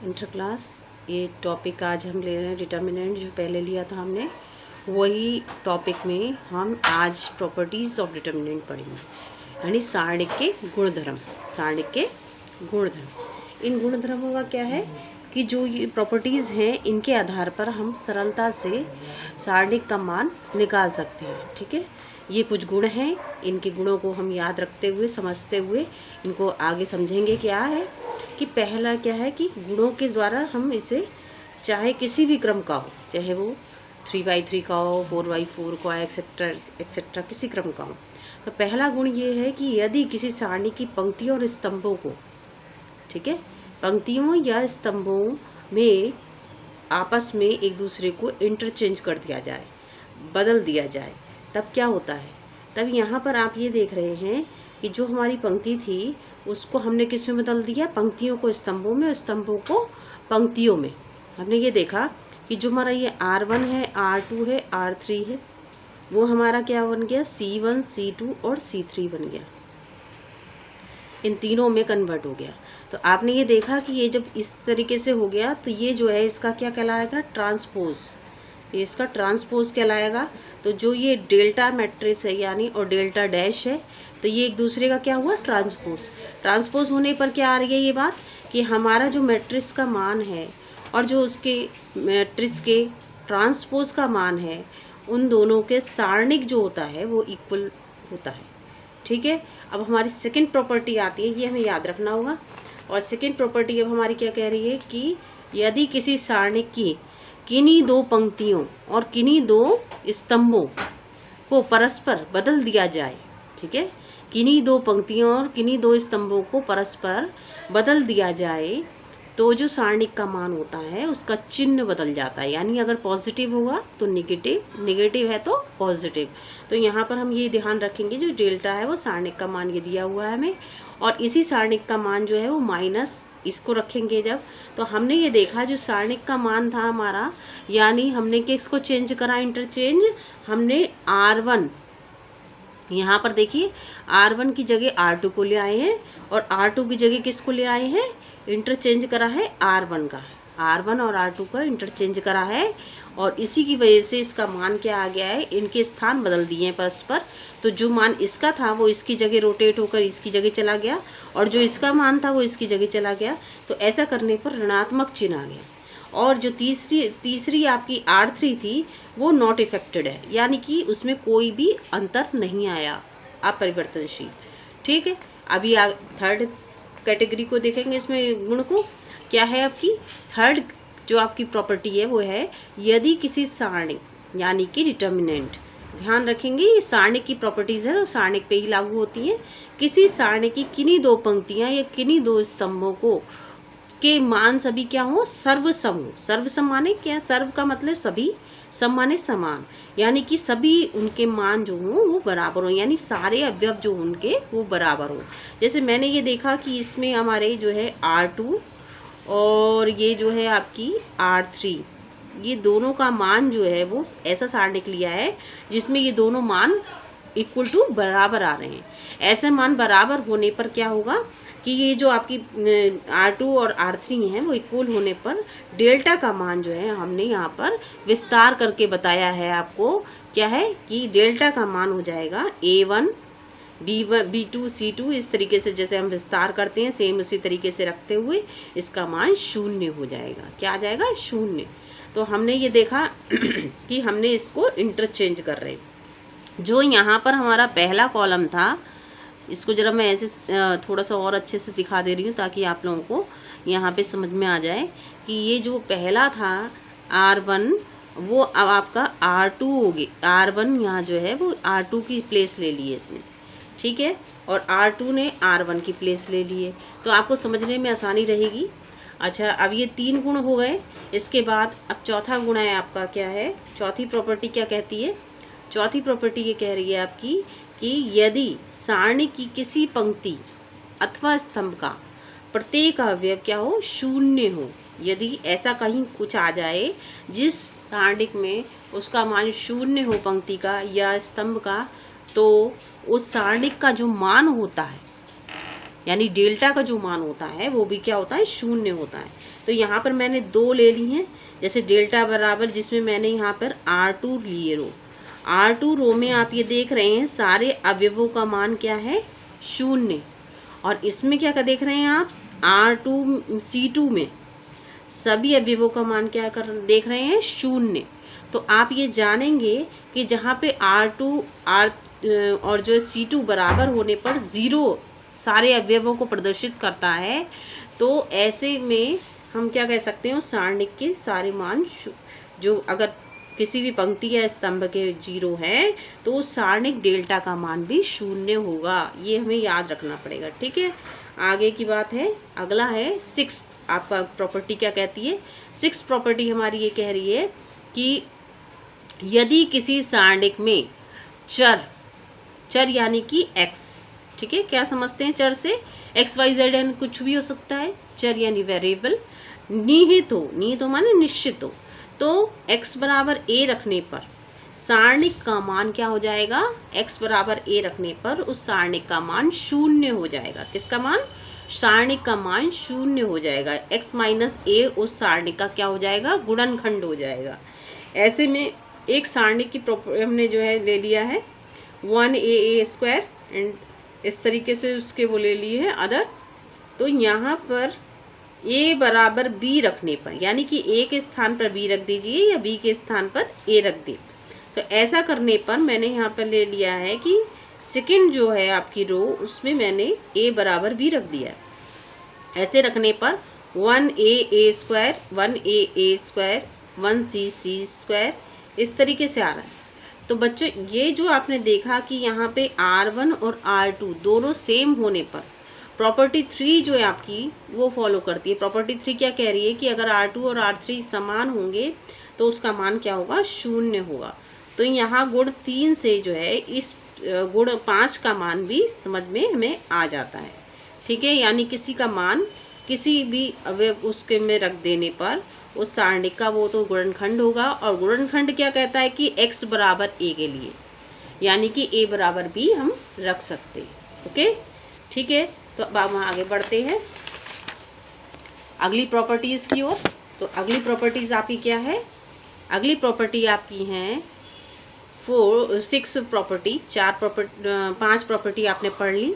Inter class ये topic आज हम ले रहे हैं डिटर्मिनेंट। जो पहले लिया था हमने वही टॉपिक में हम आज प्रॉपर्टीज़ ऑफ डिटर्मिनेंट पढ़ेंगे, यानी सारणिक के गुणधर्म। सारणिक के गुणधर्म, इन गुणधर्मों का क्या है कि जो ये प्रॉपर्टीज़ हैं इनके आधार पर हम सरलता से सारणिक का मान निकाल सकते हैं। ठीक है, ये कुछ गुण हैं, इनके गुणों को हम याद रखते हुए समझते हुए इनको आगे समझेंगे। क्या है कि पहला क्या है कि गुणों के द्वारा हम इसे चाहे किसी भी क्रम का हो, चाहे वो 3×3 का हो, 4×4 का, एक्सेट्रा एक्सेट्रा, किसी क्रम का हो। तो पहला गुण ये है कि यदि किसी सारणी की पंक्तियों और स्तंभों को, ठीक है, पंक्तियों या स्तंभों में आपस में एक दूसरे को इंटरचेंज कर दिया जाए, बदल दिया जाए, तब क्या होता है। तब यहाँ पर आप ये देख रहे हैं कि जो हमारी पंक्ति थी उसको हमने किस में बदल दिया, पंक्तियों को स्तंभों में और स्तंभों को पंक्तियों में। हमने ये देखा कि जो हमारा ये R1 है, R2 है, R3 है, वो हमारा क्या बन गया, C1, C2 और C3 बन गया, इन तीनों में कन्वर्ट हो गया। तो आपने ये देखा कि ये जब इस तरीके से हो गया तो ये जो है इसका क्या कहलाएगा, ट्रांसपोज, ये इसका ट्रांसपोज कहलाएगा। तो जो ये डेल्टा मैट्रिक्स है यानी और डेल्टा डैश है, तो ये एक दूसरे का क्या हुआ, ट्रांसपोज। ट्रांसपोज होने पर क्या आ रही है ये बात कि हमारा जो मैट्रिक्स का मान है और जो उसके मैट्रिक्स के ट्रांसपोज का मान है, उन दोनों के सारणिक जो होता है वो इक्वल होता है। ठीक है, अब हमारी सेकंड प्रॉपर्टी आती है, ये हमें याद रखना होगा। और सेकंड प्रॉपर्टी अब हमारी क्या कह रही है कि यदि किसी सारणिक की किन्हीं दो पंक्तियों और किन्हीं दो स्तंभों को परस्पर बदल दिया जाए, ठीक है, किन्हीं दो पंक्तियों और किन्हीं दो स्तंभों को परस्पर बदल दिया जाए, तो जो सारणिक का मान होता है उसका चिन्ह बदल जाता है। यानी अगर पॉजिटिव होगा तो निगेटिव, निगेटिव है तो पॉजिटिव। तो यहाँ पर हम ये ध्यान रखेंगे, जो डेल्टा है वो सारणिक का मान ये दिया हुआ है हमें, और इसी सारणिक का मान जो है वो माइनस इसको रखेंगे जब। तो हमने ये देखा जो सारणिक का मान था हमारा, यानी हमने किसको चेंज करा, इंटरचेंज, हमने R1, यहाँ पर देखिए R1 की जगह R2 को ले आए हैं और R2 की जगह किसको ले आए हैं, इंटरचेंज करा है R1 का, R1 और R2 का इंटरचेंज करा है, और इसी की वजह से इसका मान क्या आ गया है, इनके स्थान बदल दिए हैं परस्पर। तो जो मान इसका था वो इसकी जगह रोटेट होकर इसकी जगह चला गया, और जो इसका मान था वो इसकी जगह चला गया। तो ऐसा करने पर ऋणात्मक चिन्ह आ गया। और जो तीसरी आपकी R3 थी वो नॉट इफेक्टेड है, यानी कि उसमें कोई भी अंतर नहीं आया, अपरिवर्तनशील। ठीक है, अभी थर्ड कैटेगरी को देखेंगे, इसमें गुण को क्या है आपकी थर्ड जो आपकी प्रॉपर्टी है वो है यदि किसी सारणी यानी कि डिटर्मिनेंट, ध्यान रखेंगे ये सारणी की प्रॉपर्टीज है तो सारणी पे ही लागू होती हैं। किसी सारणी की किन्हीं दो पंक्तियां या किन्हीं दो स्तंभों को के मान सभी क्या हो, सर्वसम हो। सर्वसम माने क्या, सर्व का मतलब सभी, सम माने समान, यानी कि सभी उनके मान जो हो वो बराबर हो, यानी सारे अवयव जो उनके वो बराबर हो। जैसे मैंने ये देखा कि इसमें हमारे जो है R2 और ये जो है आपकी R3, ये दोनों का मान जो है वो ऐसा सारणिक लिया है जिसमें ये दोनों मान इक्वल टू बराबर आ रहे हैं। ऐसे मान बराबर होने पर क्या होगा कि ये जो आपकी R2 और R3 हैं वो इक्वल होने पर डेल्टा का मान जो है हमने यहाँ पर विस्तार करके बताया है आपको, क्या है कि डेल्टा का मान हो जाएगा A1 B1 B2 C2, इस तरीके से जैसे हम विस्तार करते हैं सेम उसी तरीके से रखते हुए इसका मान 0 हो जाएगा। क्या आ जाएगा, 0। तो हमने ये देखा कि हमने इसको इंटरचेंज कर रहे हैं। जो यहाँ पर हमारा पहला कॉलम था, इसको जरा मैं ऐसे थोड़ा सा और अच्छे से दिखा दे रही हूँ ताकि आप लोगों को यहाँ पे समझ में आ जाए कि ये जो पहला था R1 वो अब आपका R2 होगी। R1 यहाँ जो है वो R2 की प्लेस ले ली है इसने, ठीक है, और R2 ने R1 की प्लेस ले ली है, तो आपको समझने में आसानी रहेगी। अच्छा, अब ये 3 गुण हो गए। इसके बाद अब चौथा गुण है आपका, क्या है, चौथी प्रॉपर्टी क्या कहती है, चौथी प्रॉपर्टी ये कह रही है आपकी कि यदि सारणी की किसी पंक्ति अथवा स्तंभ का प्रत्येक अवयव क्या हो, 0 हो। यदि ऐसा कहीं कुछ आ जाए जिस सारणिक में उसका मान 0 हो, पंक्ति का या स्तंभ का, तो उस सारणिक का जो मान होता है यानी डेल्टा का जो मान होता है वो भी क्या होता है, शून्य होता है। तो यहाँ पर मैंने 2 ले ली हैं, जैसे डेल्टा बराबर, जिसमें मैंने यहाँ पर R2 लिए रो। R2 रो में आप ये देख रहे हैं सारे अवयवों का मान क्या है, शून्य। और इसमें क्या देख रहे हैं आप, R2 C2 में सभी अवयवों का मान क्या देख रहे हैं, शून्य। तो आप ये जानेंगे कि जहाँ पे R2 और जो C2 बराबर होने पर 0 सारे अवयवों को प्रदर्शित करता है, तो ऐसे में हम क्या कह सकते हैं, सारणिक के सारे मान जो अगर किसी भी पंक्ति या स्तंभ के 0 है तो उस सारणिक डेल्टा का मान भी शून्य होगा। ये हमें याद रखना पड़ेगा, ठीक है। आगे की बात है, अगला है 6 आपका प्रॉपर्टी क्या कहती है। 6 प्रॉपर्टी हमारी ये कह रही है कि यदि किसी सारणिक में चर यानी कि x, ठीक है, क्या समझते हैं चर से, x y z n कुछ भी हो सकता है, चर यानी वेरिएबल, निहित हो माने निश्चित हो, तो x बराबर a रखने पर सारणिक का मान क्या हो जाएगा, x बराबर a रखने पर उस सारणिक का मान शून्य हो जाएगा। किसका मान, सारणिक का मान शून्य हो जाएगा। x माइनस a उस सारणिक का क्या हो जाएगा, गुणनखंड हो जाएगा। ऐसे में एक सारणिक की हमने जो है ले लिया है 1a² एंड इस तरीके से उसके वो ले लिए हैं अदर। तो यहाँ पर a बराबर b रखने पर, यानी कि a के स्थान पर b रख दीजिए या b के स्थान पर a रख दे। तो ऐसा करने पर मैंने यहाँ पर ले लिया है कि सेकंड जो है आपकी रो, उसमें मैंने a बराबर b रख दिया। ऐसे रखने पर 1a² 1a² 1c² इस तरीके से आ रहा है। तो बच्चों ये जो आपने देखा कि यहाँ पे R1 और R2 दोनों सेम होने पर प्रॉपर्टी 3 जो है आपकी वो फॉलो करती है। प्रॉपर्टी 3 क्या कह रही है कि अगर R2 और R3 समान होंगे तो उसका मान क्या होगा, शून्य होगा। तो यहाँ गुण 3 से जो है इस गुण 5 का मान भी समझ में हमें आ जाता है, ठीक है। यानी किसी का मान किसी भी अवयव उसके में रख देने पर उस सारणिक का वो तो गुणनखंड होगा। और गुणनखंड क्या कहता है कि x बराबर a के लिए, यानी कि a बराबर b हम रख सकते हैं, ओके, ठीक है। तो अब हम आगे बढ़ते हैं अगली प्रॉपर्टीज़ की ओर। तो अगली प्रॉपर्टीज़ आपकी क्या है, अगली प्रॉपर्टी आपकी हैं 6 प्रॉपर्टी, 5 प्रॉपर्टी आपने पढ़ ली।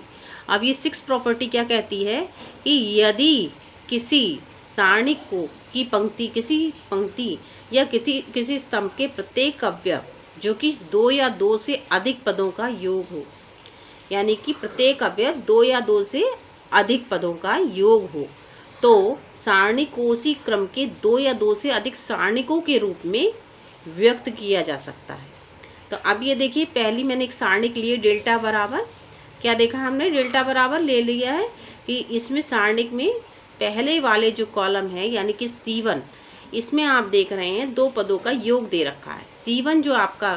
अब ये 6 प्रॉपर्टी क्या कहती है कि यदि किसी सारणिक की पंक्ति या किसी स्तंभ के प्रत्येक अवयव जो कि 2 या 2 से अधिक पदों का योग हो, यानी कि प्रत्येक अवयव 2 या 2 से अधिक पदों का योग हो, तो सारणिकोसी क्रम के 2 या 2 से अधिक सारणिकों के रूप में व्यक्त किया जा सकता है। तो अब ये देखिए, पहली मैंने एक सारणिक लिए डेल्टा बराबर, क्या देखा हमने, डेल्टा बराबर ले लिया है कि इसमें सारणिक में पहले वाले जो कॉलम है यानी कि C1, इसमें आप देख रहे हैं 2 पदों का योग दे रखा है। C1 जो आपका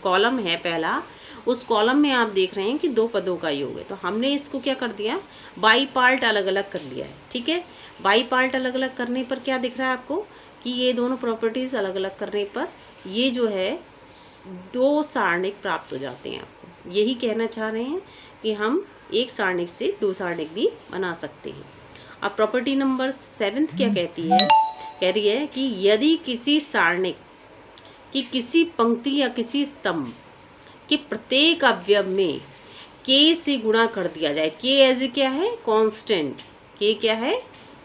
कॉलम है पहला, उस कॉलम में आप देख रहे हैं कि 2 पदों का योग है। तो हमने इसको क्या कर दिया, बाई पार्ट अलग अलग कर लिया है, ठीक है। बाई पार्ट अलग अलग करने पर क्या दिख रहा है आपको कि ये दोनों प्रॉपर्टीज़ अलग अलग करने पर ये जो है 2 सारणिक प्राप्त हो जाते हैं। आपको यही कहना चाह रहे हैं कि हम एक सारणिक से 2 सारणिक भी बना सकते हैं। अब प्रॉपर्टी नंबर 7 क्या कहती है, कह रही है कि यदि किसी सारणिक की किसी पंक्ति या किसी स्तंभ के प्रत्येक अवयव में k से गुणा कर दिया जाए, k एज ए क्या है, कांस्टेंट, k क्या है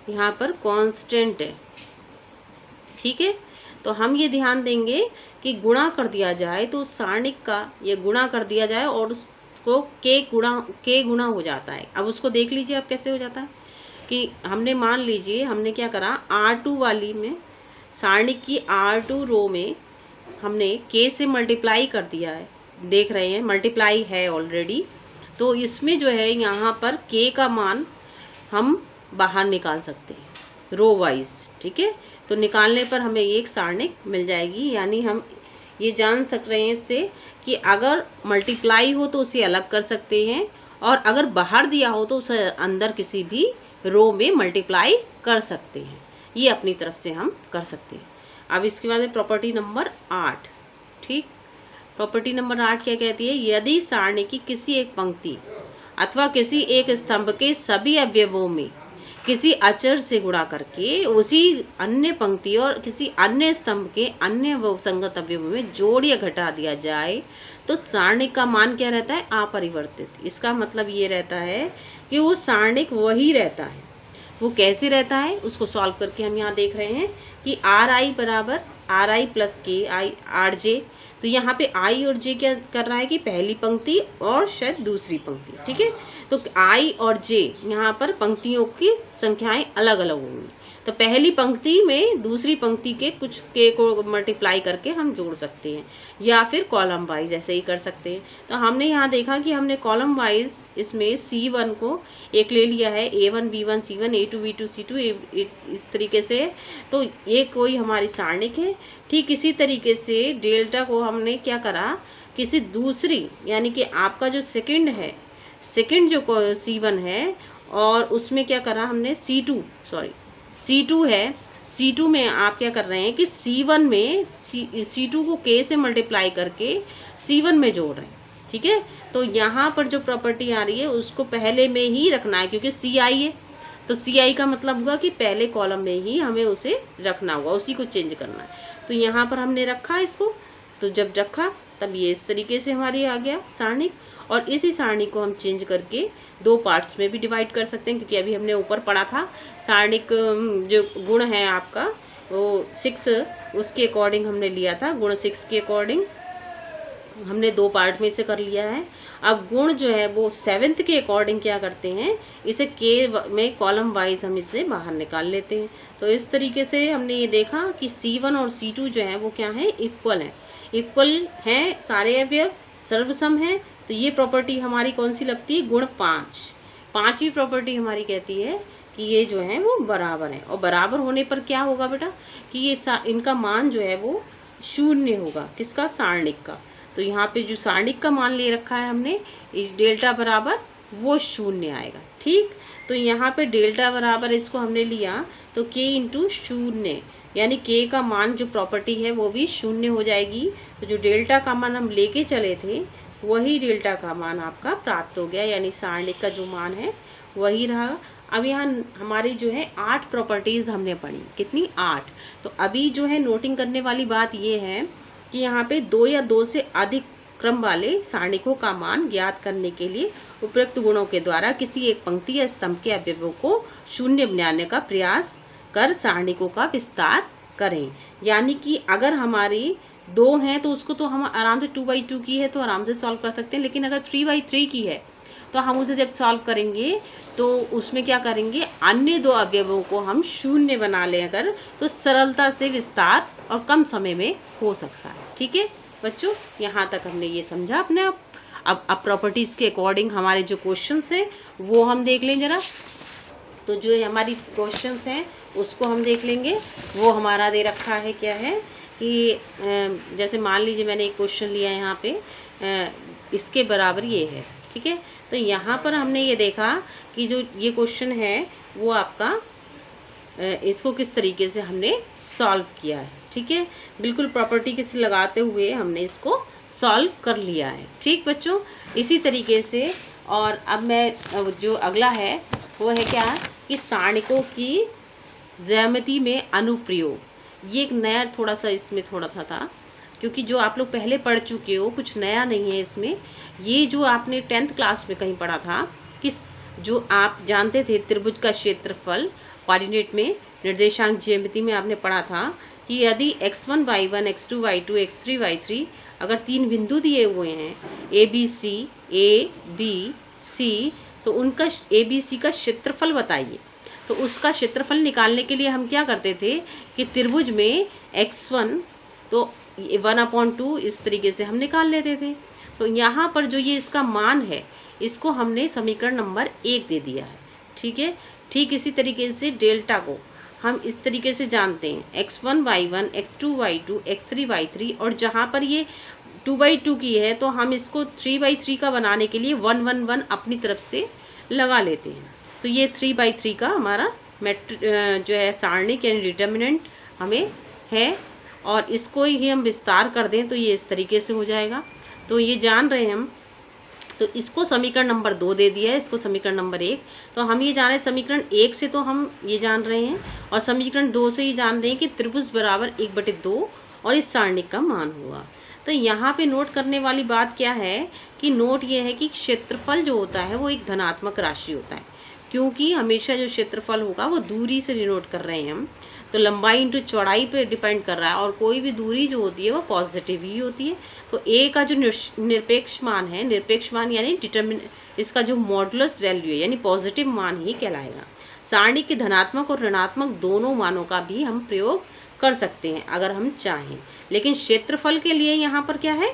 यहाँ पर, कांस्टेंट है, ठीक है। तो हम ये ध्यान देंगे कि गुणा कर दिया जाए तो सारणिक का ये गुणा कर दिया जाए और उसको k गुणा हो जाता है। अब उसको देख लीजिए आप कैसे हो जाता है कि हमने मान लीजिए हमने क्या करा, R2 वाली में सारणिक की R2 रो में हमने k से मल्टीप्लाई कर दिया है, देख रहे हैं मल्टीप्लाई है ऑलरेडी। तो इसमें जो है यहाँ पर k का मान हम बाहर निकाल सकते हैं रो वाइज, ठीक है। तो निकालने पर हमें एक सारणिक मिल जाएगी, यानी हम ये जान सक रहे हैं इससे कि अगर मल्टीप्लाई हो तो उसे अलग कर सकते हैं और अगर बाहर दिया हो तो उसे अंदर किसी भी रो में मल्टीप्लाई कर सकते हैं। ये अपनी तरफ से हम कर सकते हैं। अब इसके बाद प्रॉपर्टी नंबर 8, ठीक। प्रॉपर्टी नंबर 8 क्या कहती है, यदि सारणी की किसी एक पंक्ति अथवा किसी एक स्तंभ के सभी अवयवों में किसी अचर से गुणा करके उसी अन्य पंक्ति और किसी अन्य स्तंभ के अन्य संगत अवयवों में जोड़ या घटा दिया जाए तो सारणिक का मान क्या रहता है? अपरिवर्तित। इसका मतलब ये रहता है कि वो सारणिक वही रहता है। वो कैसे रहता है उसको सॉल्व करके हम यहाँ देख रहे हैं कि आर आई बराबर आर आई प्लस के आई आर जे। तो यहाँ पे आई और जे क्या कर रहा है कि पहली पंक्ति और शायद दूसरी पंक्ति, ठीक है। तो आई और जे यहाँ पर पंक्तियों की संख्याएं अलग अलग होंगी। तो पहली पंक्ति में दूसरी पंक्ति के कुछ के को मल्टीप्लाई करके हम जोड़ सकते हैं, या फिर कॉलम वाइज ऐसे ही कर सकते हैं। तो हमने यहाँ देखा कि हमने कॉलम वाइज इसमें C1 को एक ले लिया है, A1 B1 C1 A2 B2 C2 इस तरीके से। तो ये कोई हमारी सारणिक है। ठीक इसी तरीके से डेल्टा को हमने क्या करा, किसी दूसरी यानी कि आपका जो सेकंड है, सेकंड जो C1 है और उसमें क्या करा हमने C2 है। C2 में आप क्या कर रहे हैं कि C1 में C2 को K से मल्टीप्लाई करके C1 में जोड़ रहे हैं, ठीक है। तो यहाँ पर जो प्रॉपर्टी आ रही है उसको पहले में ही रखना है क्योंकि CI है। तो CI का मतलब हुआ कि पहले कॉलम में ही हमें उसे रखना होगा, उसी को चेंज करना है। तो यहाँ पर हमने रखा इसको, तो जब रखा तब ये इस तरीके से हमारी आ गया सारणिक। और इसी सारणी को हम चेंज करके दो पार्ट्स में भी डिवाइड कर सकते हैं, क्योंकि अभी हमने ऊपर पढ़ा था सारणिक जो गुण है आपका वो 6, उसके अकॉर्डिंग हमने लिया था। गुण 6 के अकॉर्डिंग हमने दो पार्ट में से कर लिया है। अब गुण जो है वो 7th के अकॉर्डिंग क्या करते हैं, इसे के में कॉलम वाइज हम इसे बाहर निकाल लेते हैं। तो इस तरीके से हमने ये देखा कि C1 और C2 जो है वो क्या है, इक्वल हैं, सारे अवयव सर्वसम हैं। तो ये प्रॉपर्टी हमारी कौन सी लगती है, गुण 5। 5वीं प्रॉपर्टी हमारी कहती है कि ये जो है वो बराबर है। और बराबर होने पर क्या होगा बेटा कि ये इनका मान जो है वो 0 होगा, किसका, सारणिक का। तो यहाँ पे जो सारणिक का मान ले रखा है हमने, इस डेल्टा बराबर वो 0 आएगा, ठीक। तो यहाँ पे डेल्टा बराबर इसको हमने लिया तो k इंटू 0, यानी k का मान जो प्रॉपर्टी है वो भी 0 हो जाएगी। तो जो डेल्टा का मान हम लेके चले थे वही डेल्टा का मान आपका प्राप्त हो गया, यानी सारणिक का जो मान है वही रहा। अब यहाँ हमारी जो है 8 प्रॉपर्टीज़ हमने पढ़ी, कितनी, 8। तो अभी जो है नोटिंग करने वाली बात ये है कि यहाँ पे 2 या 2 से अधिक क्रम वाले सारणिकों का मान ज्ञात करने के लिए उपयुक्त गुणों के द्वारा किसी एक पंक्ति या स्तंभ के अवयवों को 0 बनाने का प्रयास कर सारणिकों का विस्तार करें। यानी कि अगर हमारी 2 हैं तो उसको तो हम आराम से 2/2 की है तो आराम से सॉल्व कर सकते हैं, लेकिन अगर 3/3 की है तो हम उसे जब सॉल्व करेंगे तो उसमें क्या करेंगे, अन्य 2 अवयवों को हम 0 बना लें अगर, तो सरलता से विस्तार और कम समय में हो सकता है, ठीक है बच्चों। यहाँ तक हमने ये समझा अपने अब प्रॉपर्टीज़ के अकॉर्डिंग हमारे जो क्वेश्चंस हैं वो हम देख लें जरा। तो जो हमारी क्वेश्चंस हैं उसको हम देख लेंगे। वो हमारा दे रखा है क्या है कि जैसे मान लीजिए मैंने एक क्वेश्चन लिया है यहाँ पे, इसके बराबर ये है, ठीक है। तो यहाँ पर हमने ये देखा कि जो ये क्वेश्चन है वो आपका इसको किस तरीके से हमने सॉल्व किया है, ठीक है। बिल्कुल प्रॉपर्टी किसी लगाते हुए हमने इसको सॉल्व कर लिया है, ठीक बच्चों। इसी तरीके से और अब मैं जो अगला है वो है क्या कि सारणिकों की ज्यामिति में अनुप्रयोग। ये एक नया थोड़ा सा इसमें थोड़ा सा था, क्योंकि जो आप लोग पहले पढ़ चुके हो कुछ नया नहीं है इसमें। ये जो आपने 10th क्लास में कहीं पढ़ा था कि जो आप जानते थे त्रिभुज का क्षेत्रफल कोऑर्डिनेट में निर्देशांक ज्यामिति में आपने पढ़ा था कि यदि x1 y1 x2 y2 x3 y3 अगर 3 बिंदु दिए हुए हैं a b c, तो उनका a b c का क्षेत्रफल बताइए। तो उसका क्षेत्रफल निकालने के लिए हम क्या करते थे कि त्रिभुज में x1 तो 1/2 इस तरीके से हम निकाल लेते थे। तो यहाँ पर जो ये इसका मान है इसको हमने समीकरण नंबर 1 दे दिया है, ठीक है। ठीक इसी तरीके से डेल्टा को हम इस तरीके से जानते हैं x1 y1 x2 y2 x3 y3, और जहाँ पर ये 2/2 की है तो हम इसको 3/3 का बनाने के लिए 1 1 1 अपनी तरफ से लगा लेते हैं। तो ये 3/3 का हमारा जो है सारणिक यानी डिटर्मिनेंट हमें है, और इसको ही हम विस्तार कर दें तो ये इस तरीके से हो जाएगा। तो ये जान रहे हैं हम तो इसको समीकरण नंबर 2 दे दिया है, इसको समीकरण नंबर 1। तो हम ये जान रहे हैं समीकरण 1 से, तो हम ये जान रहे हैं, और समीकरण 2 से ये जान रहे हैं कि त्रिभुज बराबर 1/2 और इस सारणिक का मान हुआ। तो यहाँ पे नोट करने वाली बात क्या है कि नोट ये है कि क्षेत्रफल जो होता है वो एक धनात्मक राशि होता है, क्योंकि हमेशा जो क्षेत्रफल होगा वो दूरी से डिनोट कर रहे हैं हम, तो लंबाई इंटू चौड़ाई पे डिपेंड कर रहा है, और कोई भी दूरी जो होती है वो पॉजिटिव ही होती है। तो ए का जो निरपेक्ष मान है, निरपेक्ष मान यानी इसका जो मॉडुलस वैल्यू है यानी पॉजिटिव मान ही कहलाएगा। सारणी के धनात्मक और ऋणात्मक दोनों मानों का भी हम प्रयोग कर सकते हैं अगर हम चाहें, लेकिन क्षेत्रफल के लिए यहाँ पर क्या है,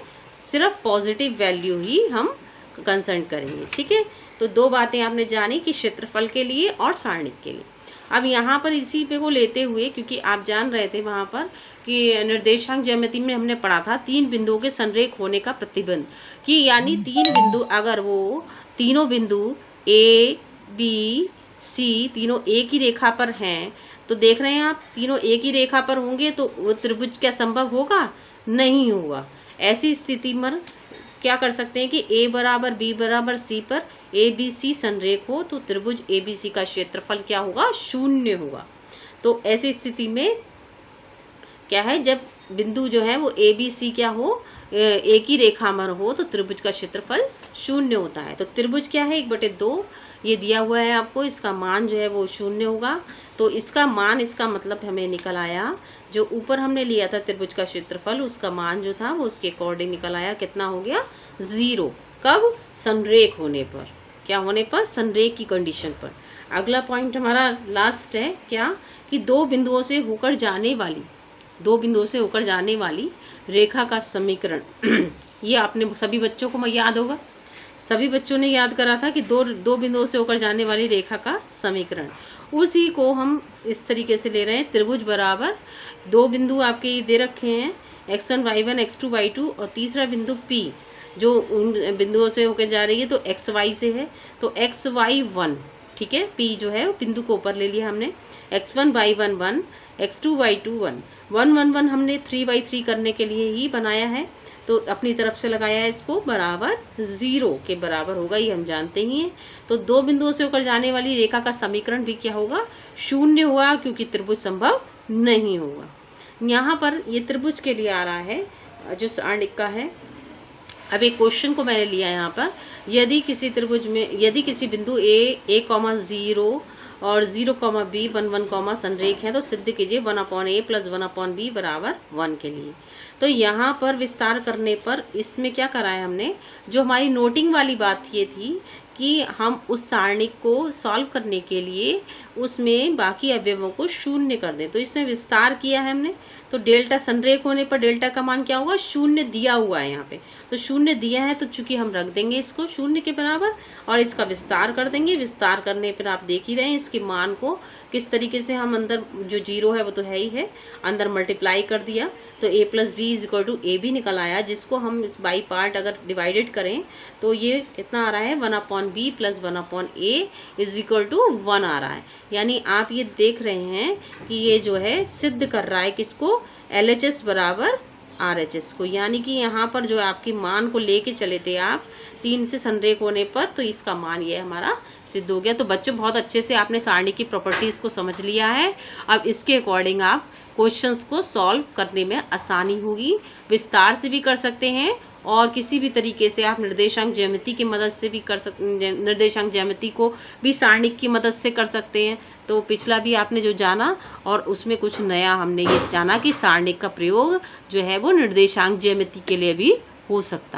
सिर्फ पॉजिटिव वैल्यू ही हम कंसर्न करेंगे। ठीक है, तो 2 बातें आपने जानी कि क्षेत्रफल के लिए और सारणिक के लिए। अब यहाँ पर इसी पे को लेते हुए, क्योंकि आप जान रहे थे वहाँ पर कि निर्देशांक ज्यामिति में हमने पढ़ा था 3 बिंदुओं के संरेख होने का प्रतिबंध, कि यानी 3 बिंदु अगर वो तीनों बिंदु ए बी सी तीनों एक ही रेखा पर हैं, तो देख रहे हैं आप तीनों एक ही रेखा पर होंगे तो वो त्रिभुज क्या संभव होगा, नहीं होगा। ऐसी स्थिति में क्या कर सकते हैं कि a बराबर b बराबर c पर ए बी सी संरेख हो, तो त्रिभुज ए बी सी का क्षेत्रफल क्या होगा, 0 होगा। तो ऐसी स्थिति में क्या है, जब बिंदु जो है वो ए बी सी क्या हो, एक ही रेखा में हो, तो त्रिभुज का क्षेत्रफल 0 होता है। तो त्रिभुज क्या है, 1/2 ये दिया हुआ है आपको, इसका मान जो है वो 0 होगा। तो इसका मान, इसका मतलब हमें निकल आया, जो ऊपर हमने लिया था त्रिभुज का क्षेत्रफल, उसका मान जो था वो उसके अकॉर्डिंग निकल आया, कितना हो गया, 0। कब, संरेख होने पर, क्या होने पर, संरेख की कंडीशन पर। अगला पॉइंट हमारा लास्ट है क्या, कि 2 बिंदुओं से होकर जाने वाली रेखा का समीकरण ये आपने सभी बच्चों को याद होगा, सभी बच्चों ने याद करा था कि दो बिंदुओं से होकर जाने वाली रेखा का समीकरण, उसी को हम इस तरीके से ले रहे हैं। त्रिभुज बराबर 2 बिंदु आपके दे रखे हैं, x1 y1 x2 y2, और तीसरा बिंदु P जो उन बिंदुओं से होकर जा रही है, तो x y से है, तो x y 1, ठीक है, P जो है वो बिंदु को ऊपर ले लिया हमने, x1 y1 1, x2 y2 1, 1 1 1 हमने 3/3 करने के लिए ही बनाया है, तो अपनी तरफ से लगाया है, इसको बराबर 0 के बराबर होगा, ये हम जानते ही हैं। तो 2 बिंदुओं से होकर जाने वाली रेखा का समीकरण भी क्या होगा, 0 होगा, क्योंकि त्रिभुज संभव नहीं होगा। यहाँ पर ये त्रिभुज के लिए आ रहा है जो सारणिक का है। अब एक क्वेश्चन को मैंने लिया यहाँ पर, यदि किसी त्रिभुज में, यदि किसी बिंदु a 0 और 0, b 1 1, संरेख है, तो सिद्ध कीजिए 1/a + 1/b बराबर 1 के लिए। तो यहाँ पर विस्तार करने पर इसमें क्या करा है हमने, जो हमारी नोटिंग वाली बात ये थी कि हम उस सारणिक को सॉल्व करने के लिए उसमें बाकी अवयवों को 0 कर दें, तो इसमें विस्तार किया है हमने। तो डेल्टा संरेख होने पर डेल्टा का मान क्या होगा, 0 दिया हुआ है यहाँ पे, तो 0 दिया है, तो चूंकि हम रख देंगे इसको 0 के बराबर और इसका विस्तार कर देंगे। विस्तार करने पर आप देख ही रहे हैं इसके मान को किस तरीके से हम अंदर, जो 0 है वो तो है ही है, अंदर मल्टीप्लाई कर दिया, तो a + b = ab निकल आया, जिसको हम इस बाई पार्ट अगर डिवाइडेड करें तो ये कितना आ रहा है, 1/b + 1/a = 1 आ रहा है। यानी आप ये देख रहे हैं कि ये जो है सिद्ध कर रहा है किसको, LHS बराबर RHS को, यानी कि यहाँ पर जो आपकी मान को लेके चले थे आप 3 से संरेख होने पर, तो इसका मान ये हमारा सिद्ध हो गया। तो बच्चों बहुत अच्छे से आपने सारणी की प्रॉपर्टीज़ को समझ लिया है। अब इसके अकॉर्डिंग आप क्वेश्चंस को सॉल्व करने में आसानी होगी, विस्तार से भी कर सकते हैं और किसी भी तरीके से आप निर्देशांक ज्यामिति की मदद से भी कर सकते, निर्देशांक ज्यामिति को भी सारणी की मदद से कर सकते हैं। तो पिछला भी आपने जो जाना और उसमें कुछ नया हमने ये जाना कि सारणी का प्रयोग जो है वो निर्देशांक ज्यामिति के लिए भी हो सकता है।